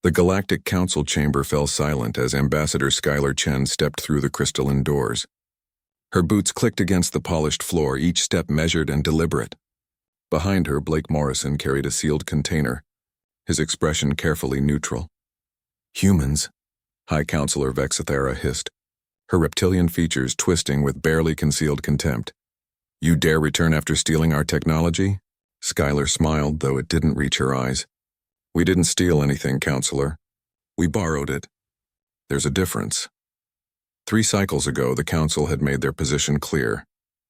The Galactic Council chamber fell silent as Ambassador Skylar Chen stepped through the crystalline doors. Her boots clicked against the polished floor, each step measured and deliberate. Behind her, Blake Morrison carried a sealed container, his expression carefully neutral. "Humans," High Counselor Vexithera hissed, her reptilian features twisting with barely concealed contempt. "You dare return after stealing our technology?" Skylar smiled, though it didn't reach her eyes. "We didn't steal anything, Counselor. We borrowed it. There's a difference." 3 cycles ago, the Council had made their position clear.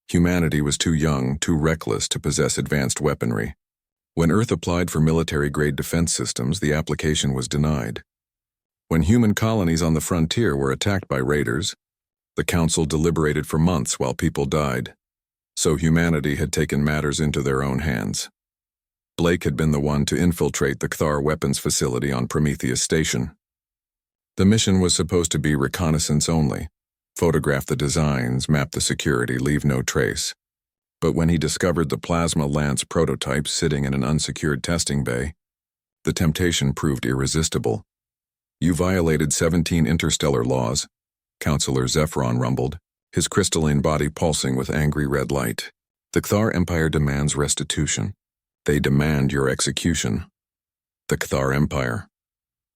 Humanity was too young, too reckless to possess advanced weaponry. When Earth applied for military-grade defense systems, the application was denied. When human colonies on the frontier were attacked by raiders, the Council deliberated for months while people died. So humanity had taken matters into their own hands. Blake had been the one to infiltrate the Cthar weapons facility on Prometheus Station. The mission was supposed to be reconnaissance only. Photograph the designs, map the security, leave no trace. But when he discovered the Plasma Lance prototype sitting in an unsecured testing bay, the temptation proved irresistible. "You violated 17 interstellar laws," Counselor Zephron rumbled, his crystalline body pulsing with angry red light. "The Cthar Empire demands restitution. They demand your execution." "The Cthar Empire,"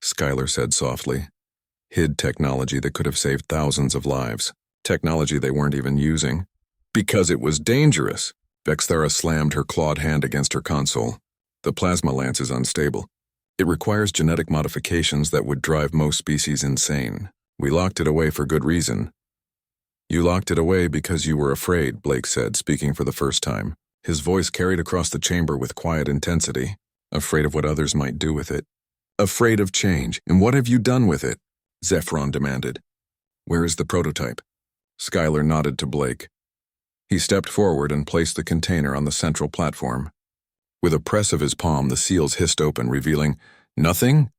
Skylar said softly, "hid technology that could have saved thousands of lives. Technology they weren't even using. Because it was dangerous." Vexthera slammed her clawed hand against her console. "The plasma lance is unstable. It requires genetic modifications that would drive most species insane. We locked it away for good reason." "You locked it away because you were afraid," Blake said, speaking for the first time. His voice carried across the chamber with quiet intensity. "Afraid of what others might do with it. Afraid of change. And what have you done with it?" Zephron demanded. "Where is the prototype?" Skylar nodded to Blake. He stepped forward and placed the container on the central platform. With a press of his palm, the seals hissed open, revealing, "Nothing?"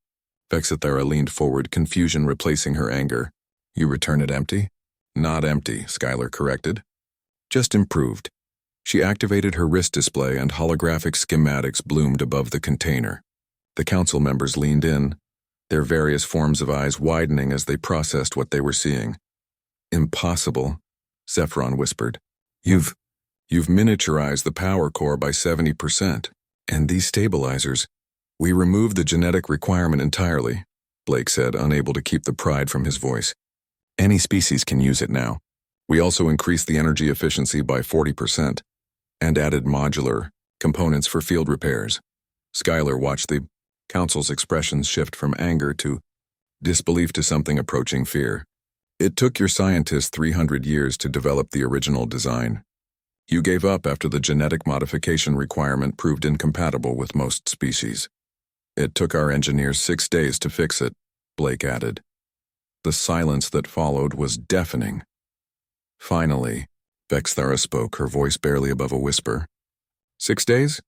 Vexithera leaned forward, confusion replacing her anger. "You return it empty?" "Not empty," Skylar corrected. "Just improved." She activated her wrist display and holographic schematics bloomed above the container. The council members leaned in, their various forms of eyes widening as they processed what they were seeing. "Impossible," Zephron whispered. You've miniaturized the power core by 70%. And these stabilizers, we removed the genetic requirement entirely," Blake said, unable to keep the pride from his voice. "Any species can use it now. We also increased the energy efficiency by 40% and added modular components for field repairs." Skylar watched the council's expressions shift from anger to disbelief to something approaching fear. "It took your scientists 300 years to develop the original design. You gave up after the genetic modification requirement proved incompatible with most species. It took our engineers 6 days to fix it," Blake added. The silence that followed was deafening. Finally, Vexthera spoke, her voice barely above a whisper. 6 days?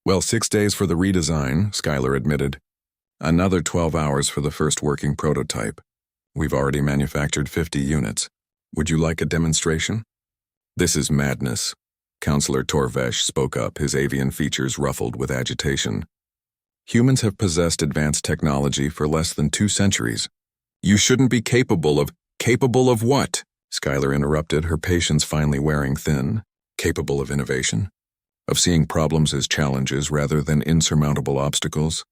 Well, 6 days for the redesign, Skylar admitted. Another 12 hours for the first working prototype. We've already manufactured 50 units. Would you like a demonstration? "This is madness," Counselor Torvesh spoke up, his avian features ruffled with agitation. "Humans have possessed advanced technology for less than 2 centuries. You shouldn't be capable of— Capable of what?" Skylar interrupted, her patience finally wearing thin. "Capable of innovation? Of seeing problems as challenges rather than insurmountable obstacles?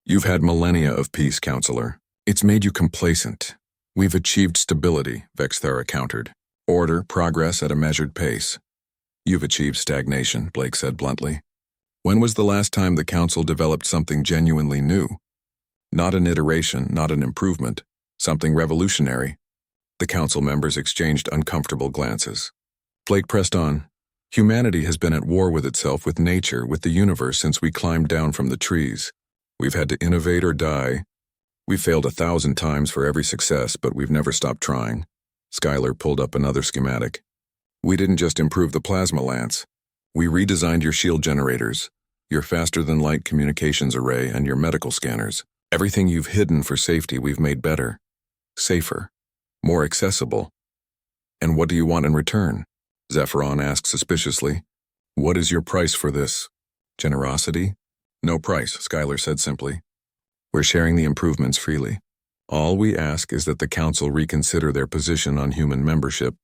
You've had millennia of peace, Counselor. It's made you complacent. We've achieved stability," Vexthera countered. "Order, progress at a measured pace." "You've achieved stagnation," Blake said bluntly. "When was the last time the Council developed something genuinely new? Not an iteration, not an improvement, something revolutionary." The Council members exchanged uncomfortable glances. Blake pressed on. "Humanity has been at war with itself, with nature, with the universe since we climbed down from the trees. We've had to innovate or die. We've failed 1,000 times for every success, but we've never stopped trying." Skylar pulled up another schematic. "We didn't just improve the plasma lance. We redesigned your shield generators, your faster-than-light communications array, and your medical scanners. Everything you've hidden for safety we've made better, safer, more accessible." "And what do you want in return?" Zephron asked suspiciously. "What is your price for this? Generosity?" "No price," Skylar said simply. We're sharing the improvements freely. All we ask is that the Council reconsider their position on human membership.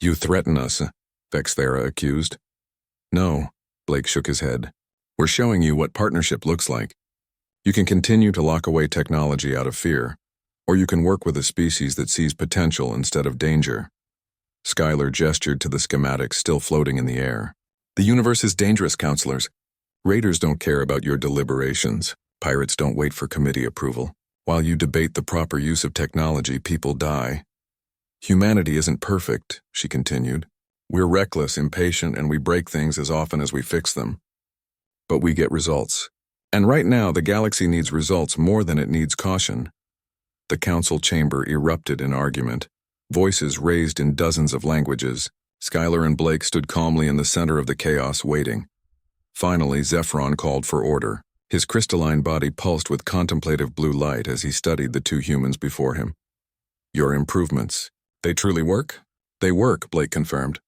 You threaten us, Vexthera accused. No, Blake shook his head. We're showing you what partnership looks like. You can continue to lock away technology out of fear, or you can work with a species that sees potential instead of danger. Skylar gestured to the schematics still floating in the air. The universe is dangerous, counselors. Raiders don't care about your deliberations. Pirates don't wait for committee approval. While you debate the proper use of technology, people die. Humanity isn't perfect, she continued. We're reckless, impatient, and we break things as often as we fix them. But we get results. And right now, the galaxy needs results more than it needs caution. The council chamber erupted in argument. Voices raised in dozens of languages. Skylar and Blake stood calmly in the center of the chaos, waiting. Finally, Zephron called for order. His crystalline body pulsed with contemplative blue light as he studied the two humans before him. Your improvements. They truly work? They work, Blake confirmed.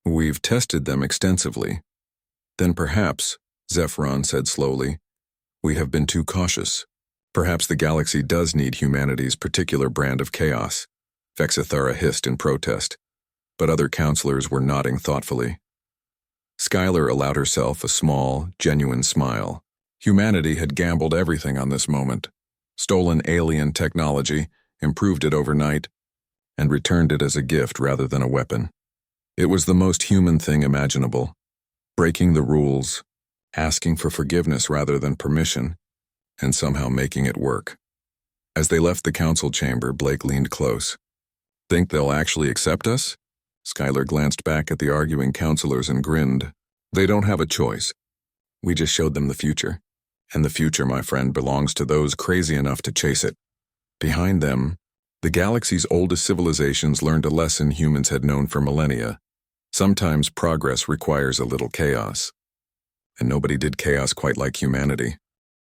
We've tested them extensively. Then perhaps, Zephron said slowly, we have been too cautious. Perhaps the galaxy does need humanity's particular brand of chaos. Vexthera hissed in protest, but other counselors were nodding thoughtfully. Skylar allowed herself a small, genuine smile. Humanity had gambled everything on this moment, stolen alien technology, improved it overnight, and returned it as a gift rather than a weapon. It was the most human thing imaginable, breaking the rules, asking for forgiveness rather than permission, and somehow making it work. As they left the council chamber, Blake leaned close. Think they'll actually accept us? Skylar glanced back at the arguing counselors and grinned. They don't have a choice. We just showed them the future. And the future, my friend, belongs to those crazy enough to chase it. Behind them, the galaxy's oldest civilizations learned a lesson humans had known for millennia. Sometimes progress requires a little chaos. And nobody did chaos quite like humanity.